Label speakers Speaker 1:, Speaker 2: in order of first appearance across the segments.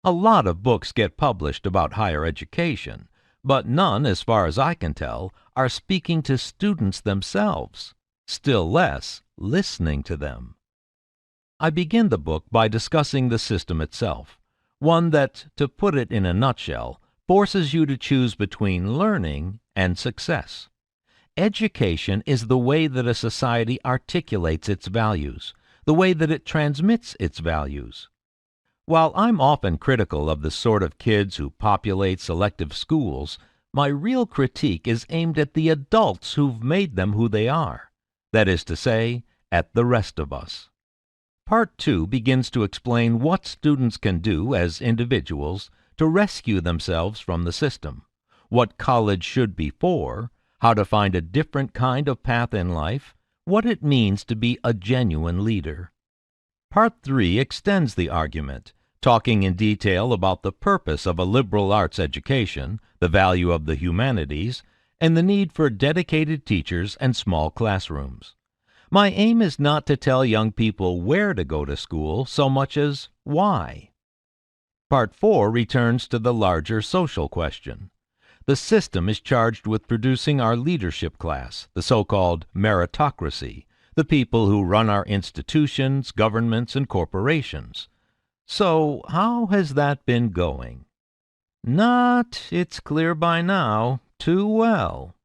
Speaker 1: A lot of books get published about higher education, but none, as far as I can tell, are speaking to students themselves, still less listening to them. I begin the book by discussing the system itself, one that, to put it in a nutshell, forces you to choose between learning and success. Education is the way that a society articulates its values, the way that it transmits its values. While I'm often critical of the sort of kids who populate selective schools, my real critique is aimed at the adults who've made them who they are. That is to say, at the rest of us. Part 2 begins to explain what students can do as individuals to rescue themselves from the system, what college should be for, how to find a different kind of path in life, what it means to be a genuine leader. Part 3 extends the argument, talking in detail about the purpose of a liberal arts education, the value of the humanities, and the need for dedicated teachers and small classrooms. My aim is not to tell young people where to go to school so much as why. Part 4 returns to the larger social question. The system is charged with producing our leadership class, the so-called meritocracy, the people who run our institutions, governments, and corporations. So how has that been going? Not, it's clear by now, too well.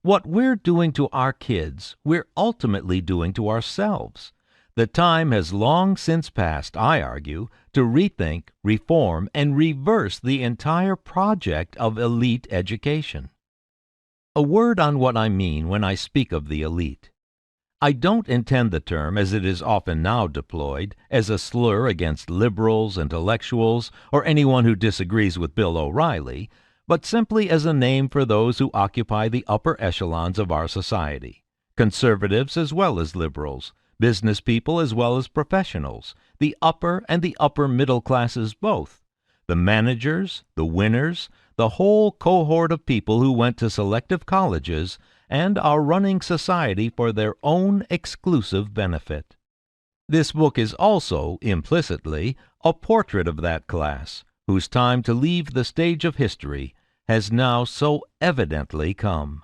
Speaker 1: What we're doing to our kids, we're ultimately doing to ourselves. The time has long since passed, I argue, to rethink, reform, and reverse the entire project of elite education. A word on what I mean when I speak of the elite. I don't intend the term, as it is often now deployed, as a slur against liberals, intellectuals, or anyone who disagrees with Bill O'Reilly, but simply as a name for those who occupy the upper echelons of our society, conservatives as well as liberals, business people as well as professionals, the upper and the upper middle classes both, the managers, the winners, the whole cohort of people who went to selective colleges and are running society for their own exclusive benefit. This book is also, implicitly, a portrait of that class, whose time to leave the stage of history has now so evidently come.